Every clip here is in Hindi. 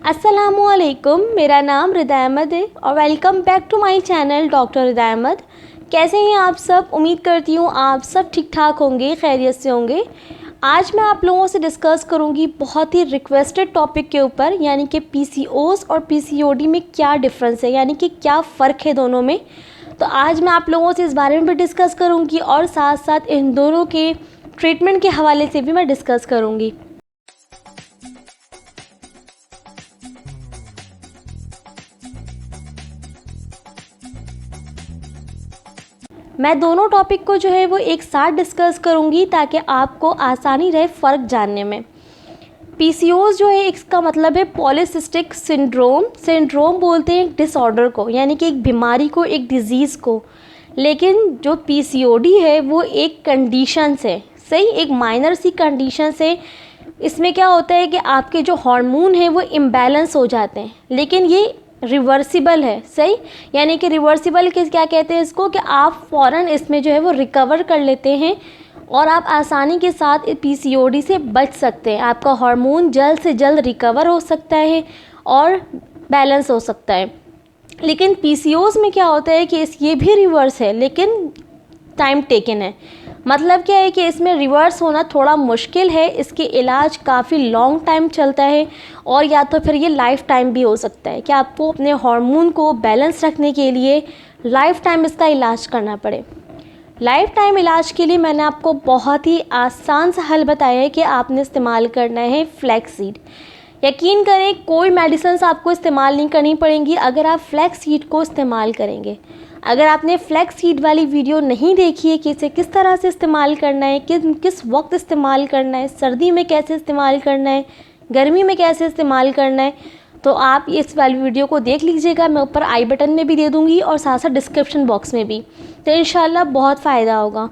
अस्सलामुअलैकुम, मेरा नाम रिदा अहमद है और welcome back to my channel doctor Rida Ahmed. कैसे हैं आप सब? उम्मीद करती हूँ आप सब ठीक ठाक होंगे, खैरियत से होंगे। आज मैं आप लोगों से डिस्कस करूँगी बहुत ही रिक्वेस्टेड टॉपिक के ऊपर, यानी कि पीसीओएस और पीसीओडी में क्या डिफरेंस है, यानी कि क्या फ़र्क है दोनों में। तो आज मैं आप लोगों से इस बारे में भी डिस्कस करूँगी और साथ साथ इन दोनों के ट्रीटमेंट के हवाले से भी मैं डिस्कस करूँगी। मैं दोनों टॉपिक को जो है वो एक साथ डिस्कस करूंगी ताकि आपको आसानी रहे फ़र्क जानने में। पीसीओएस जो है इसका मतलब है पॉलीसिस्टिक सिंड्रोम। सिंड्रोम बोलते हैं एक डिसऑर्डर को, यानी कि एक बीमारी को, एक डिज़ीज़ को। लेकिन जो पीसीओडी है वो एक कंडीशन से, सही, एक माइनर सी कंडीशन से। इसमें क्या होता है कि आपके जो हार्मोन हैं वो इम्बैलेंस हो जाते हैं, लेकिन ये रिवर्सिबल है, सही। यानी कि रिवर्सिबल के क्या कहते हैं इसको, कि आप फ़ौरन इसमें जो है वो रिकवर कर लेते हैं और आप आसानी के साथ पीसीओडी से बच सकते हैं। आपका हार्मोन जल्द से जल्द रिकवर हो सकता है और बैलेंस हो सकता है। लेकिन पीसीओएस में क्या होता है कि ये भी रिवर्स है, लेकिन टाइम टेकन है। मतलब क्या है कि इसमें रिवर्स होना थोड़ा मुश्किल है, इसके इलाज काफ़ी लॉन्ग टाइम चलता है और या तो फिर ये लाइफ टाइम भी हो सकता है कि आपको अपने हार्मोन को बैलेंस रखने के लिए लाइफ टाइम इसका इलाज करना पड़े। लाइफ टाइम इलाज के लिए मैंने आपको बहुत ही आसान सा हल बताया है कि आपने इस्तेमाल करना है फ्लैक्स सीड। यकीन करें, कोई मेडिसिन आपको इस्तेमाल नहीं करनी पड़ेंगी अगर आप फ्लैक्स सीड को इस्तेमाल करेंगे। अगर आपने फ्लैक्स सीड वाली वीडियो नहीं देखी है कि इसे किस तरह से इस्तेमाल करना है, किस वक्त इस्तेमाल करना है, सर्दी में कैसे इस्तेमाल करना है, गर्मी में कैसे इस्तेमाल करना है, तो आप इस वाली वीडियो को देख लीजिएगा। मैं ऊपर आई बटन में भी दे दूँगी और साथ साथ डिस्क्रिप्शन बॉक्स में भी, तो इंशाल्लाह बहुत फ़ायदा होगा।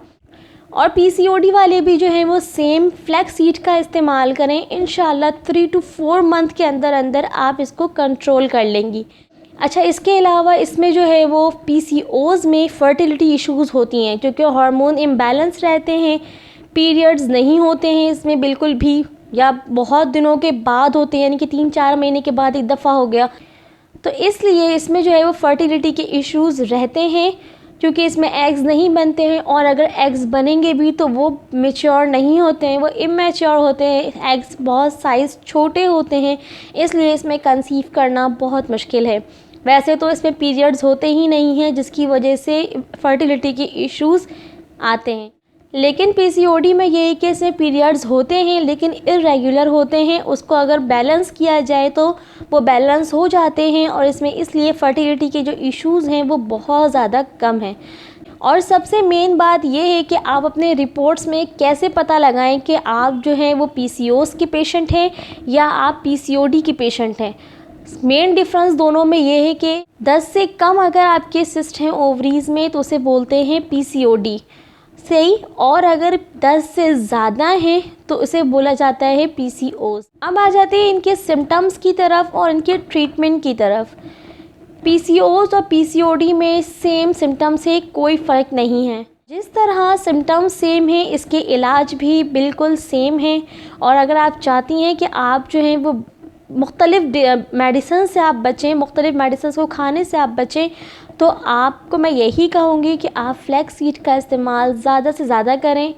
और पीसीओडी वाले भी जो हैं वो सेम फ्लैक्स सीड का इस्तेमाल करें। इंशाल्लाह 3 to 4 मंथ के अंदर अंदर आप इसको कंट्रोल कर लेंगी। अच्छा, इसके अलावा इसमें जो है वो पीसीओएस में फर्टिलिटी इश्यूज़ होती हैं, क्योंकि हार्मोन इम्बैलेंस रहते हैं, पीरियड्स नहीं होते हैं इसमें बिल्कुल भी, या बहुत दिनों के बाद होते हैं, यानी कि 3-4 महीने के बाद एक दफ़ा हो गया। तो इसलिए इसमें जो है वो फर्टिलिटी के इश्यूज़ रहते हैं, क्योंकि इसमें एग्स नहीं बनते हैं, और अगर एग्स बनेंगे भी तो वो मैच्योर नहीं होते हैं, वो इमैच्योर होते हैं। एग्स बहुत साइज़ छोटे होते हैं, इसलिए इसमें कंसीव करना बहुत मुश्किल है। वैसे तो इसमें पीरियड्स होते ही नहीं हैं, जिसकी वजह से फर्टिलिटी के इश्यूज़ आते हैं। लेकिन पीसीओडी में ये है कि इसमें पीरियड्स होते हैं लेकिन इर्रेगुलर होते हैं। उसको अगर बैलेंस किया जाए तो वो बैलेंस हो जाते हैं, और इसमें इसलिए फर्टिलिटी के जो इश्यूज़ हैं वो बहुत ज़्यादा कम हैं। और सबसे मेन बात ये है कि आप अपने रिपोर्ट्स में कैसे पता लगाएं कि आप जो हैं वो पीसीओएस के पेशेंट हैं या आप पीसीओडी के पेशेंट हैं। मेन डिफरेंस दोनों में ये है कि 10 से कम अगर आपके सिस्ट हैं ओवरीज़ में तो उसे बोलते हैं पीसीओडी, सही। और अगर 10 से ज़्यादा हैं तो उसे बोला जाता है पीसीओएस। अब आ जाते हैं इनके सिम्टम्स की तरफ और इनके ट्रीटमेंट की तरफ। पीसीओएस और पीसीओडी में सेम सिम्टम्स है, कोई फ़र्क नहीं है। जिस तरह सिम्टम्स सेम हैं, इसके इलाज भी बिल्कुल सेम हैं। और अगर आप चाहती हैं कि आप जो हैं वो मुख्तलिफ मेडिसिन से आप बचें, मुख्तलिफ मेडिसिन को खाने से आप बचें, तो आपको मैं यही कहूँगी कि आप फ्लैक्स सीड का इस्तेमाल ज़्यादा से ज़्यादा करें।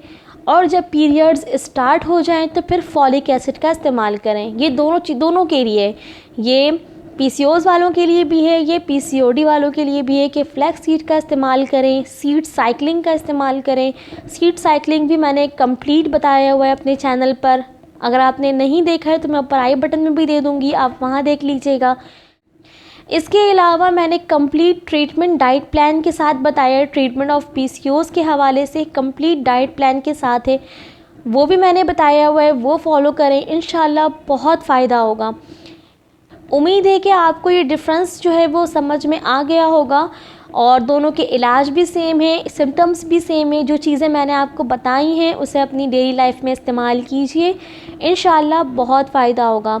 और जब पीरियड्स स्टार्ट हो जाएं तो फिर फॉलिक एसिड का इस्तेमाल करें। ये दोनों के लिए है, ये पीसीओएस वालों के लिए भी है, ये पीसीओडी वालों के लिए भी है कि फ्लैक्स सीड का इस्तेमाल करें, सीड साइकिलिंग का इस्तेमाल करें। सीड साइकिलिंग भी मैंने कंप्लीट बताया हुआ है अपने चैनल पर, अगर आपने नहीं देखा है तो मैं ऊपर आई बटन में भी दे दूँगी, आप वहाँ देख लीजिएगा। इसके अलावा मैंने कंप्लीट ट्रीटमेंट डाइट प्लान के साथ बताया है। ट्रीटमेंट ऑफ पीसीओएस के हवाले से कंप्लीट डाइट प्लान के साथ है, वो भी मैंने बताया हुआ है, वो फॉलो करें, इंशाल्लाह बहुत फ़ायदा होगा। उम्मीद है कि आपको ये डिफरेंस जो है वो समझ में आ गया होगा। और दोनों के इलाज भी सेम है, सिम्टम्स भी सेम है। जो चीज़ें मैंने आपको बताई हैं उसे अपनी डेली लाइफ में इस्तेमाल कीजिए, इंशाल्लाह बहुत फ़ायदा होगा।